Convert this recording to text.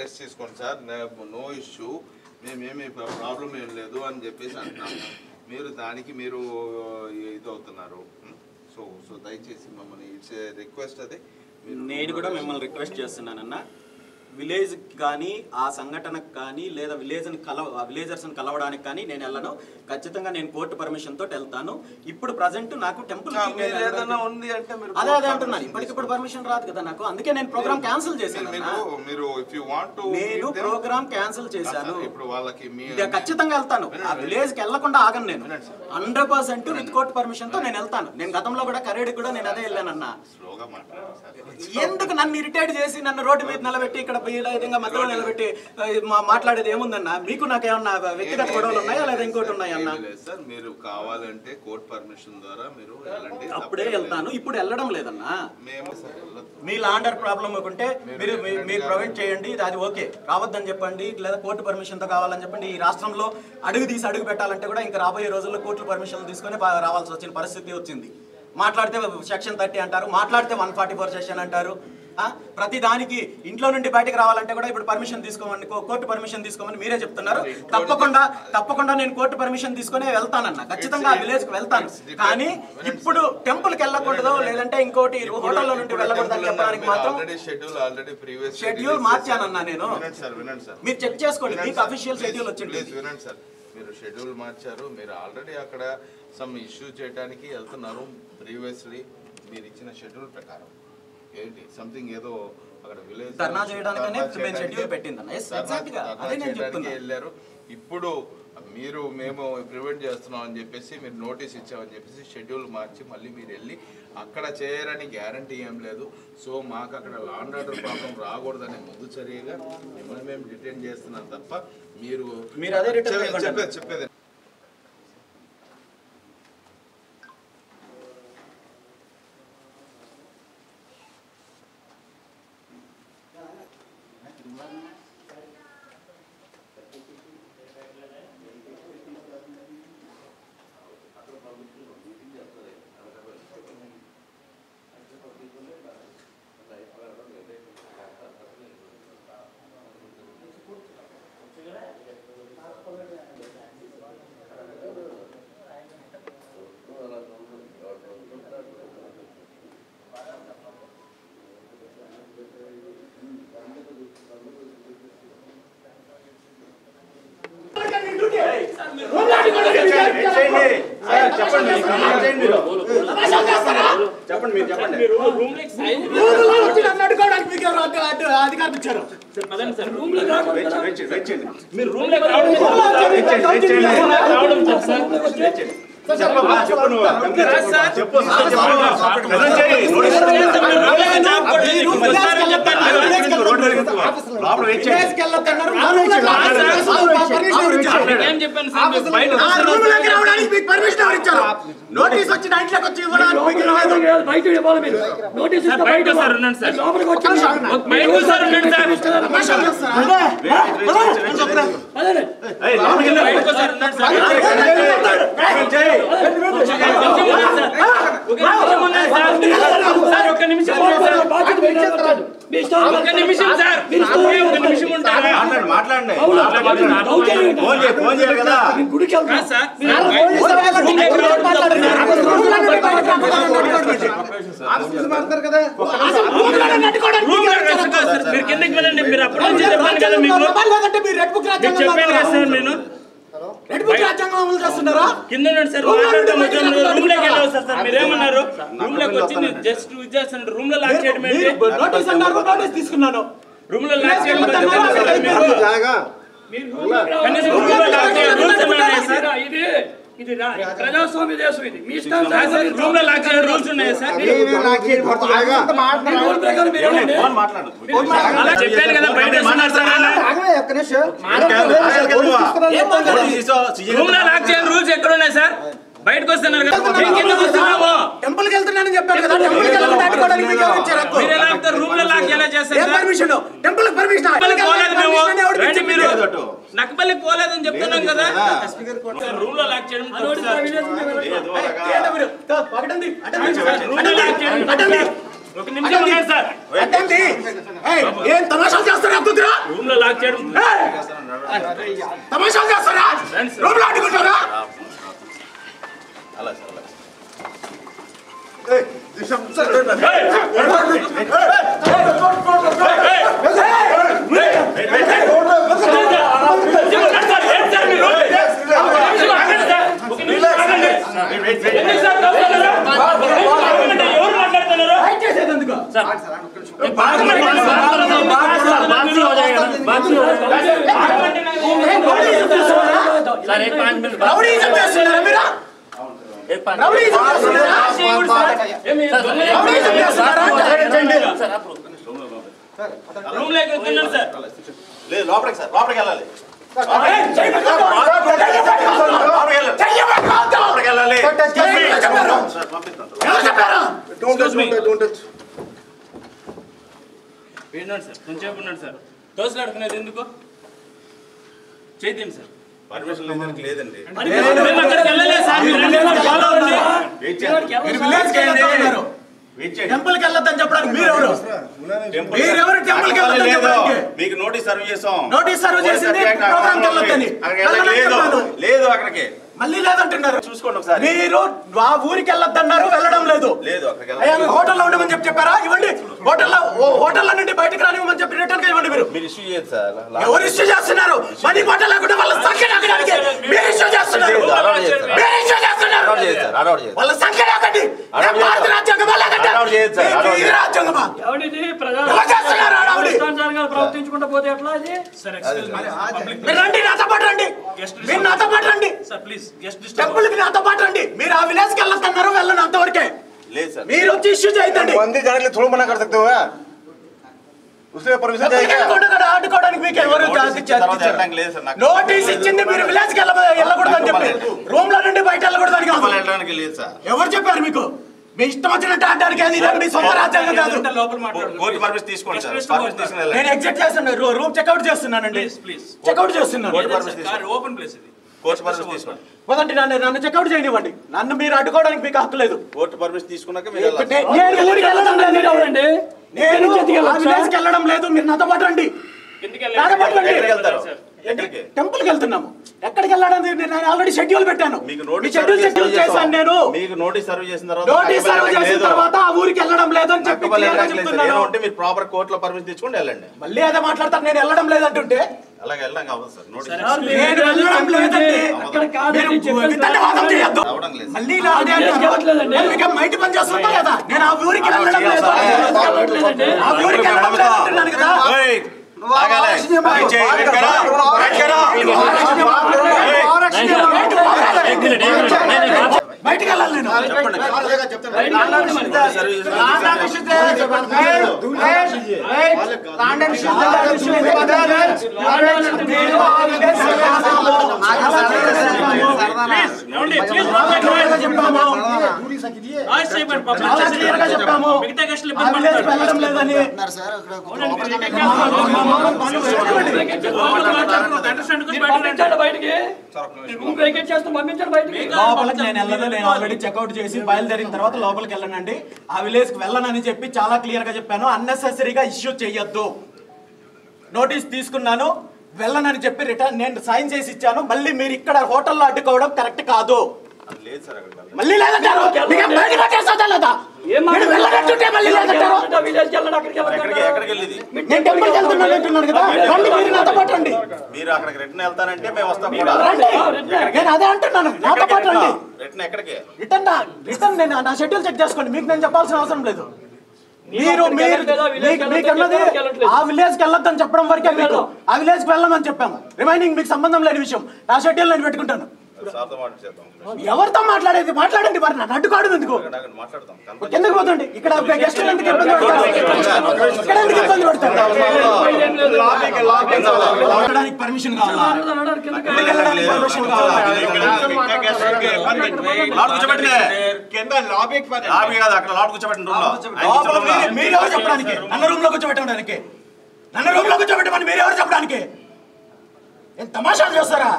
Rest తీసుకోండి sir, no issue, మేమేమి problem ఏం లేదు అని చెప్పేసి అంటున్నాము. మీరు దానికి మీరు ఇది అవుతున్నారు. సో దయచేసి మమ్మల్ని ఇట్స్ రిక్వెస్ట్. అదే నేను కూడా మిమ్మల్ని రిక్వెస్ట్ చేస్తున్నానన్న, విలేజ్ కానీ ఆ సంఘటనకు కానీ లేదా విలేజర్స్ని కలవడానికి కానీ నేను వెళ్ళను. ఖచ్చితంగా నేను కోర్టు పర్మిషన్ తోటి వెళ్తాను. ఇప్పుడు ప్రజెంట్ నాకు టెంపుల్ అదే అంటున్నాను, ఇప్పటికిప్పుడు పర్మిషన్ రాదు కదా నాకు, అందుకే నేను ప్రోగ్రామ్ క్యాన్సిల్ చేశాను. నేను ప్రోగ్రామ్ క్యాన్సిల్ చేశాను. ఖచ్చితంగా వెళ్తాను. ఆ విలేజ్ కి వెళ్లకుండా ఆగను నేను. 100% విత్ కోర్టు పర్మిషన్ తో నేను వెళ్తాను. నేను గతంలో కూడా కరేడికి కూడా నేను అదే వెళ్ళానన్నా. ఎందుకు నన్ను ఇరిటేట్ చేసి నన్ను రోడ్డు మీద నిలబెట్టి ఇక్కడ విధంగా మధ్యలో నిలబెట్టి మాట్లాడేది ఏముందన్నా? మీకు నాకు ఏమన్నా వ్యక్తిగత గొడవలు ఉన్నాయా లేదా ఇంకోటి ఉన్నాయా అన్న? మీరు కావాలంటే కోర్టు పర్మిషన్ ద్వారా మీరు అప్పుడే వెళ్తాను. ఇప్పుడు వెళ్ళడం లేదన్నా. మీ లాండర్ ప్రాబ్లం ఉంటే మీరు ప్రొవైడ్ చేయండి, అది ఓకే. రావద్దని చెప్పండి, లేదా కోర్టు పర్మిషన్ తో కావాలని చెప్పండి. ఈ రాష్ట్రంలో అడుగు పెట్టాలంటే కూడా ఇంకా రాబోయే రోజుల్లో కోర్టు పర్మిషన్ తీసుకొని రావాల్సి వచ్చిన పరిస్థితి వచ్చింది. మాట్లాడితే సెక్షన్ 30 అంటారు, మాట్లాడితే 144 సెక్షన్ అంటారు. ప్రతి దానికి ఇంట్లో నుండి బయటకు రావాలంటే కూడా ఇప్పుడు పర్మిషన్ తీసుకోమని, కోర్టు పర్మిషన్ తీసుకోమని మీరే చెప్తున్నారు. తప్పకుండా నేను కోర్టు పర్మిషన్ తీసుకునే వెళ్తానన్న. ఖచ్చితంగా విలేజ్ కు వెళ్తాను. కానీ ఇప్పుడు టెంపుల్ కి వెళ్ళకూడదు, లేదంటే ఇంకోటి హోటల్లో నుండి వెళ్ళకూడదు అని చెప్పడానికి మాత్రం షెడ్యూల్ మార్చానన్నా నేను. మీరు చెక్ చేసుకోండి, మీకు అఫీషియల్ షెడ్యూల్ వచ్చింది. మీరు షెడ్యూల్ మార్చారు. మీరు ఆల్రెడీ అక్కడ సమ్ ఇష్యూ చేయడానికి వెళ్తున్నారు. ప్రీవియస్లీ మీరు ఇచ్చిన షెడ్యూల్ ప్రకారం ఏంటి సంథింగ్ ఏదో అక్కడ విలేజ్ ధర్నా చేయడానికనే మేము షెడ్యూల్ పెట్టిందన్న. ఎగ్జాక్ట్‌గా అదే నేను చెప్తున్నా. వెళ్ళారు. ఇప్పుడు మేము ప్రివెంట్ చేస్తున్నాం అని చెప్పేసి మీరు నోటీస్ ఇచ్చామని చెప్పేసి షెడ్యూల్ మార్చి మళ్ళీ మీరు వెళ్ళి అక్కడ చేయరని గ్యారంటీ ఏం లేదు. సో మాకు అక్కడ లా అండ్ ఆర్డర్ ప్రాబ్లం రాకూడదనే ముందు చర్యగా మిమ్మల్ని మేము డిటైన్ చేస్తున్నాం తప్ప మీరు అదే చెప్పేది అధికారం ఇచ్చారు. నోటీస్ వచ్చిన ఇంట్లోకి వచ్చి మాట్లాడండి. మీరేమన్నారు? రూమ్ లోకి వచ్చి జస్ట్ రూమ్ లో లాక్ చేయడం తీసుకున్నాను. రూమ్ లో లాక్ చేయడం ఇది ప్రజాస్వామ్య దేశం. ఇది మీ ఇష్టం. రూమ్ లో లాక్ చేయడం రూల్స్ ఉన్నాయా సార్? చెప్పాను కదా బయట రూమ్ లో లాక్ చేయడం రూల్స్ ఎక్కడ ఉన్నాయి సార్? బయటకు వస్తున్నారు కదా, టెంపుల్ కి వెళ్తున్నానని చెప్పారు కదా. రూమ్ లో లాక్ ఎలా చేస్తారు? మీరు నక్కపల్లికి పోలేదని చెప్తున్నాం కదా. రూమ్ లో లాక్ చేయడం ఒక నిమిషం సార్. ఏం తమాషాలు చేస్తారా? రూమ్ లో లాక్ చేయడం తమాషాలు చేస్తారా? రూమ్ లో అడ్డుకుంటారా? అలా సార్ లోపలికి సార్ లోపలికి వెళ్ళాలి కొంచెంసేపు ఉన్నాడు సార్ దోశలాడుకునేది ఎందుకు చేద్దాం సార్ పర్మిషన్ లేదండి టెంపుల్కి వెళ్ళొద్దని చెప్పడానికి మీరెవరు? మీకు నోటీస్ సర్వ్ చేసాం. నోటీస్ సర్వ్ చేసింది ప్రోగ్రామ్కి వెళ్ళొద్దని. లేదు అక్కడికి మళ్ళీ లేదంటున్నారు. చూసుకోండి ఒకసారి. మీరు ఆ ఊరికి వెళ్ళొద్దన్నారు, వెళ్ళడం లేదు. లేదు అక్కడికి హోటల్లో ఉండమని చెప్పారా? ఇవ్వండి. హోటల్లో నుండి బయటకు రానివ్వమని చెప్పి రిటర్న్ గా ఇవ్వండి. మీరు ఇష్యూ చేయదు సార్. ఎవరు ఇష్యూ చేస్తున్నారు? మనీ బట్ట లేకుండా వాళ్ళ సంఖ్య నాకడానికి మీరు ఇష్యూ చేస్తున్నారు. వాళ్ళ సంఖ్య నాకండి. రాజ్యాంగమా ప్రవర్తించుకుంటూ పోతే ఎట్లా అది మీరు రండి, నాతో పాటు రండి. మీరు నాతో పాటు రండి. టెంపుల్ కి నాతో పాటు రండి. మీరు ఆ విలేజ్ కి వెళ్ళొద్దన్నారు, వెళ్ళను అంతవరకే. మీరు వచ్చి ఇష్యూ చేయదండి. ఆడుకోవడానికి మీకు ఎవరు నోటీస్ ఇచ్చింది? మీరు విలేజ్ కి వెళ్ళకూడదు అని చెప్పి, రూమ్ లో నుండి బయట వెళ్ళకూడదని ఎవరు చెప్పారు మీకు? మీ ఇష్టం వచ్చినట్టు ఆడడానికి మీ సొంత రాజ్యాంగం కాదు. నేను ఎగ్జిట్ చేస్తున్నాను, రూమ్ చెక్అౌట్ చేస్తున్నానండి. చెక్అౌట్ చేస్తున్నాను. వదండి, నన్ను చెక్అౌట్ చేయనివ్వండి. నన్ను మీరు అడ్డుకోవడానికి మీకు హక్కు లేదు. కోర్టు పర్మిషన్ తీసుకున్నాక నేను వెళ్ళడం లేదు. మీరు నాతో పాటు రండి. టెంపుల్కి వెళ్తున్నాము. ఎక్కడికి వెళ్ళడానికి నేను ఆల్రెడీ షెడ్యూల్ పెట్టాను. షెడ్యూల్ చేశాను. నేను మీకు నోటీస్ సర్వ్ చేసిన తర్వాత ఆ ఊరికి వెళ్ళడం లేదు అని చెప్పి మీరు ప్రాపర్ కోర్టులో పర్మిషన్ తెచ్చుకొని వెళ్ళండి. మళ్ళీ అదే మాట్లాడతాను. నేను వెళ్ళడం లేదంటుంటే అలాగే వెళ్ళడం కావాలి సార్. మళ్ళీ మైటి పని చేస్తుందా లేదా? నేను ఆ ఊరికి వెళ్ళడం లేదు. ఆ ఊరికి వెళ్ళడం లేదంటున్నాను కదా. బయటికి వెళ్ళాలి. నేను చెప్పాము వెళ్ళడం లేదని. లోపలికి నేను వెళ్ళను. నేను ఆల్రెడీ చెక్అౌట్ చేసి బయలుదేరిన తర్వాత లోపలికి వెళ్ళనండి. ఆ విలేజ్ కి వెళ్ళనని చెప్పి చాలా క్లియర్ గా చెప్పాను. అన్నెసెసరీగా ఇష్యూ చేయొద్దు. నోటీస్ తీసుకున్నాను, వెళ్ళనని చెప్పి రిటర్న్ నేను సైన్ చేసి ఇచ్చాను. మళ్ళీ మీరు ఇక్కడ హోటల్లో అడ్డుకోవడం కరెక్ట్ కాదు. మళ్ళీ లేదంటారు. మీరు అక్కడికి రిటర్న్ వెళ్తానంటే మేము వస్తాం. నేను అదే అంటున్నాను. నాతో పాటు రండి. రిటర్న్ నేను నా షెడ్యూల్ చెక్ చేసుకోండి. మీకు నేను చెప్పాల్సిన అవసరం లేదు. మీకన్నది ఆ విలేజ్ కి వెళ్ళొద్దని చెప్పడం వరకే. మీకు ఆ విలేజ్ కి వెళ్ళమని చెప్పాము. రిమైనింగ్ మీకు సంబంధం లేని విషయం. నా షెడ్యూల్ నేను పెట్టుకుంటాను. ఎవరితో మాట్లాడేది? మాట్లాడండి. మరి నన్ను అడ్డుకోవడం ఎందుకు? ఎందుకు పోతుంది? ఇక్కడ గెస్టులు ఎందుకు ఇబ్బంది పెడతారు? ఇక్కడ ఎందుకు ఇబ్బంది పెడతారు? పర్మిషన్ కావాలా? మీరెవరు చెప్పడానికి? నన్ను రూమ్ లో కూర్చోబెట్టడానికి, నన్ను రూమ్ లో కూర్చోబెట్టమని మీరెవరు చెప్పడానికి? తమాషాలు చేస్తారా?